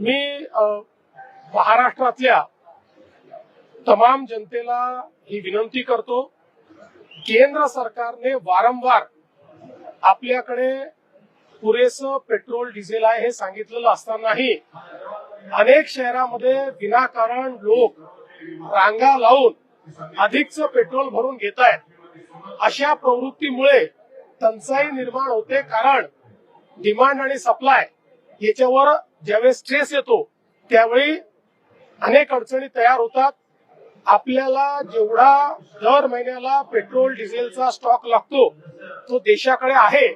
मी महाराष्ट्रातल्या तमाम जनतेला ही विनंती करतो, केंद्र सरकारने वारंवार आपल्याकडे पुरेसं पेट्रोल डिझेल आहे हे सांगितलेलं असतानाही अनेक शहरामध्ये विनाकारण लोक रांगा लावून अधिकचं पेट्रोल भरून घेत आहेत. अशा प्रवृत्तीमुळे टंचाई निर्माण होते, कारण डिमांड आणि सप्लाय याच्यावर ज्यावेळेस स्ट्रेस येतो त्यावेळी अनेक अडचणी तयार होतात. आपल्याला जेवढा दर महिन्याला पेट्रोल डिझेलचा स्टॉक लागतो तो देशाकडे आहे,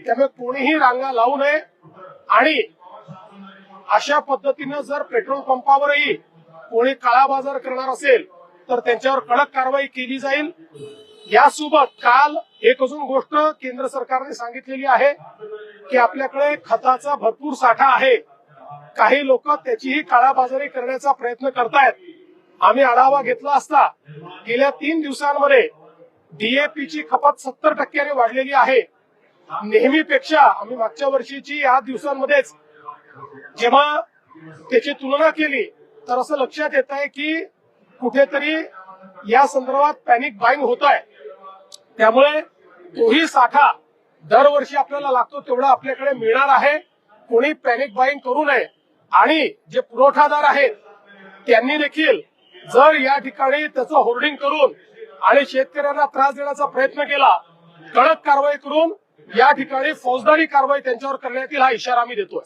त्यामुळे कोणीही रांगा लावू नये. आणि अशा पद्धतीनं जर पेट्रोल पंपावरही कोणी काळा बाजार करणार असेल तर त्यांच्यावर कडक कारवाई केली जाईल. यासोबत काल एक अजून गोष्ट केंद्र सरकारने सांगितलेली आहे की आपल्याकडे खताचा भरपूर साठा आहे. काही लोक त्याचीही काळाबाजारी करण्याचा प्रयत्न करतायत. आम्ही आढावा घेतला असता गेल्या 3 दिवसांमध्ये डीएपीची खपत 70% वाढलेली आहे. नेहमीपेक्षा आम्ही मागच्या वर्षीची या दिवसांमध्येच जेव्हा त्याची तुलना केली तर असं लक्षात येत आहे की कुठेतरी या संदर्भात पॅनिक बाईंग होत आहे. त्यामुळे तोही साठा दरवर्षी आपल्याला लागतो तेवढा आपल्याकडे मिळणार आहे. कोणी पॅनिक बाईंग करू नये. आणि जे पुरवठादार आहेत त्यांनी देखील जर या ठिकाणी त्याचं होर्डिंग करून आणि शेतकऱ्यांना त्रास देण्याचा प्रयत्न केला, कडक कारवाई करून या ठिकाणी फौजदारी कारवाई त्यांच्यावर करण्यात येईल, हा इशारा आम्ही देतोय.